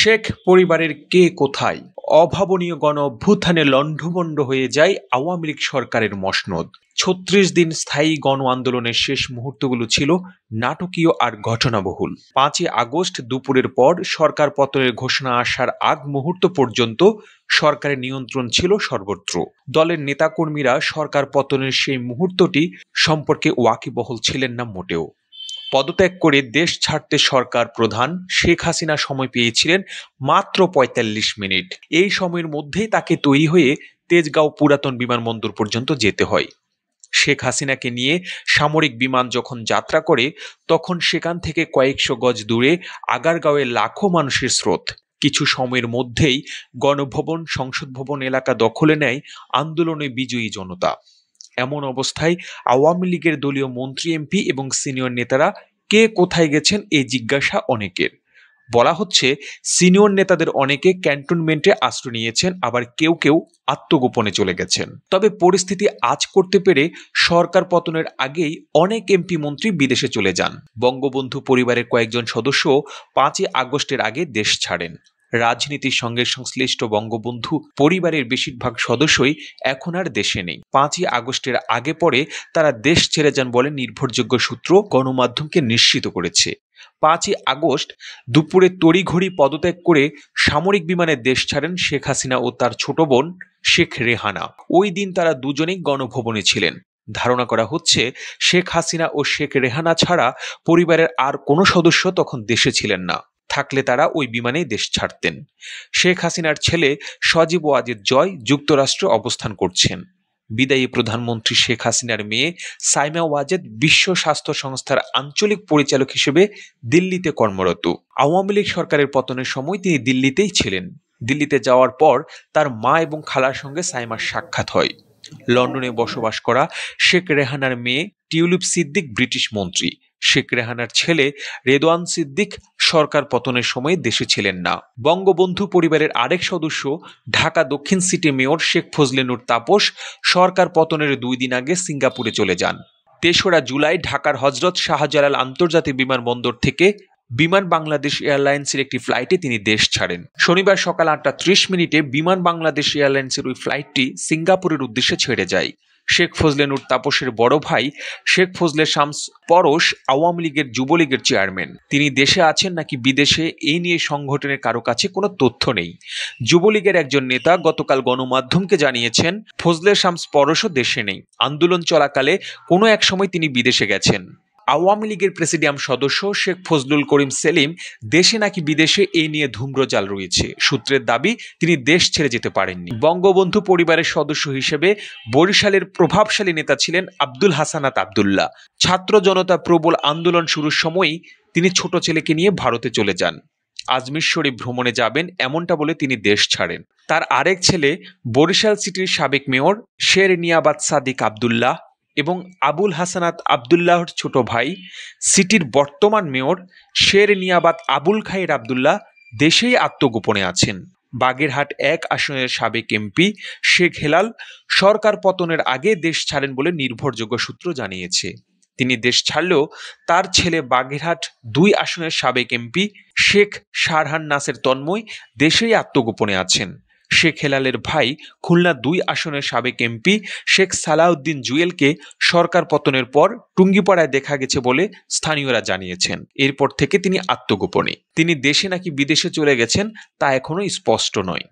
শেখ পরিবারের কে কোথায়? অভাবনীয় গণ অভ্যুত্থানে লণ্ডভণ্ড হয়ে যায় আওয়ামী লীগ সরকারের মসনদ। ৩৬ দিন স্থায়ী গণ আন্দোলনের শেষ মুহূর্তগুলো ছিল নাটকীয় আর ঘটনাবহুল। ৫ই আগস্ট দুপুরের পর সরকার পতনের ঘোষণা আসার আগ মুহূর্ত পর্যন্ত সরকারের নিয়ন্ত্রণ ছিল সর্বত্র। দলের নেতাকর্মীরা সরকার পতনের সেই মুহূর্তটি সম্পর্কে ওয়াকিবহল ছিলেন না মোটেও। পদত্যাগ করে দেশ ছাড়তে সরকার প্রধান শেখ হাসিনা সময় পেয়েছিলেন মাত্র ৪৫ মিনিট। এই সময়ের মধ্যেই তাকে তৈরি হয়ে তেজগাঁও পুরাতন বিমানবন্দর পর্যন্ত যেতে হয়। শেখ হাসিনাকে নিয়ে সামরিক বিমান যখন যাত্রা করে তখন সেখান থেকে কয়েকশো গজ দূরে আগারগাঁওয়ে লাখো মানুষের স্রোত। কিছু সময়ের মধ্যেই গণভবন, সংসদ ভবন এলাকা দখলে নেয় আন্দোলনে বিজয়ী জনতা। এমন অবস্থায় আওয়ামী লীগের দলীয় মন্ত্রী, এমপি এবং সিনিয়র নেতারা কে কোথায় গেছেন এই জিজ্ঞাসা অনেকের। বলা হচ্ছে সিনিয়র নেতাদের অনেকে ক্যান্টনমেন্টে আশ্রয় নিয়েছেন, আবার কেউ কেউ আত্মগোপনে চলে গেছেন। তবে পরিস্থিতি আঁচ করতে পেরে সরকার পতনের আগেই অনেক এমপি মন্ত্রী বিদেশে চলে যান। বঙ্গবন্ধু পরিবারের কয়েকজন সদস্য ৫ই আগস্টের আগে দেশ ছাড়েন। রাজনীতির সঙ্গে সংশ্লিষ্ট বঙ্গবন্ধু পরিবারের বেশিরভাগ সদস্যই এখন আর দেশে নেই। ৫ই আগস্টের আগে পরে তারা দেশ ছেড়ে যান বলে নির্ভরযোগ্য সূত্র গণমাধ্যমকে নিশ্চিত করেছে। ৫ই আগস্ট দুপুরে তড়িঘড়ি পদত্যাগ করে সামরিক বিমানে দেশ ছাড়েন শেখ হাসিনা ও তার ছোট বোন শেখ রেহানা। ওই দিন তারা দুজনেই গণভবনে ছিলেন। ধারণা করা হচ্ছে শেখ হাসিনা ও শেখ রেহানা ছাড়া পরিবারের আর কোনো সদস্য তখন দেশে ছিলেন না। থাকলে তারা ওই বিমানেই দেশ ছাড়তেন। শেখ হাসিনার ছেলে সজীব ওয়াজেদ জয় যুক্তরাষ্ট্রে অবস্থান করছেন। বিদায়ী প্রধানমন্ত্রী শেখ হাসিনার মেয়ে সাইমা ওয়াজেদ বিশ্ব স্বাস্থ্য সংস্থার আঞ্চলিক পরিচালক হিসেবে দিল্লিতে কর্মরত। আওয়ামী লীগ সরকারের পতনের সময় তিনি দিল্লিতেই ছিলেন। দিল্লিতে যাওয়ার পর তার মা এবং খালার সঙ্গে সাইমার সাক্ষাৎ হয়। লন্ডনে বসবাস করা শেখ রেহানার মেয়ে টিউলিপ সিদ্দিক ব্রিটিশ মন্ত্রী। শেখ রেহানার ছেলে রেদওয়ান সিদ্দিক সরকার পতনের সময় দেশে ছিলেন না। বঙ্গবন্ধু পরিবারের আরেক সদস্য ঢাকা দক্ষিণ সিটি মেয়র শেখ ফজলে নূর তাপস সরকার পতনের ২ দিন আগে সিঙ্গাপুরে চলে যান। ৩রা জুলাই ঢাকার হজরত শাহজালাল আন্তর্জাতিক বিমানবন্দর থেকে বিমান বাংলাদেশ এয়ারলাইন্সের একটি ফ্লাইটে তিনি দেশ ছাড়েন। শনিবার সকাল ৮টা ৩০ মিনিটে বিমান বাংলাদেশ এয়ারলাইন্সের ওই ফ্লাইটটি সিঙ্গাপুরের উদ্দেশ্যে ছেড়ে যায়। শেখ ফজলে নূর তাপসের বড় ভাই শেখ ফজলে শামস পরশ আওয়ামী লীগের যুবলীগের চেয়ারম্যান। তিনি দেশে আছেন নাকি বিদেশে এই নিয়ে সংগঠনের কারো কাছে কোনো তথ্য নেই। যুবলীগের একজন নেতা গতকাল গণমাধ্যমকে জানিয়েছেন ফজলে শামস পরশও দেশে নেই। আন্দোলন চলাকালে কোনো এক সময় তিনি বিদেশে গেছেন। আওয়ামী লীগের প্রেসিডিয়াম সদস্য শেখ ফজলুল করিম সেলিম দেশে নাকি বিদেশে এই নিয়ে ধূম্রজাল রয়েছে। সূত্রের দাবি তিনি দেশ ছেড়ে যেতে পারেননি। বঙ্গবন্ধু পরিবারের সদস্য হিসেবে বরিশালের প্রভাবশালী নেতা ছিলেন আব্দুল হাসানাত আব্দুল্লাহ। ছাত্র জনতা প্রবল আন্দোলন শুরুর সময়ই তিনি ছোট ছেলেকে নিয়ে ভারতে চলে যান। আজমির শরীফ ভ্রমণে যাবেন এমনটা বলে তিনি দেশ ছাড়েন। তার আরেক ছেলে বরিশাল সিটির সাবেক মেয়র শের নিয়াবাত সাদিক আব্দুল্লাহ এবং আবুল হাসানাত আব্দুল্লাহর ছোট ভাই সিটির বর্তমান মেয়র শের নিয়াবাত আবুল খায়ের আব্দুল্লাহ দেশেই আত্মগোপনে আছেন। বাগেরহাট ১ আসনের সাবেক এমপি শেখ হেলাল সরকার পতনের আগে দেশ ছাড়েন বলে নির্ভরযোগ্য সূত্র জানিয়েছে। তিনি দেশ ছাড়লেও তার ছেলে বাগেরহাট ২ আসনের সাবেক এমপি শেখ শারহান নাসের তন্ময় দেশেই আত্মগোপনে আছেন। শেখ হেলালের ভাই খুলনা ২ আসনের সাবেক এমপি শেখ সালাউদ্দিন জুয়েলকে সরকার পতনের পর টুঙ্গিপাড়ায় দেখা গেছে বলে স্থানীয়রা জানিয়েছেন। এরপর থেকে তিনি আত্মগোপনে। তিনি দেশে নাকি বিদেশে চলে গেছেন তা এখনো স্পষ্ট নয়।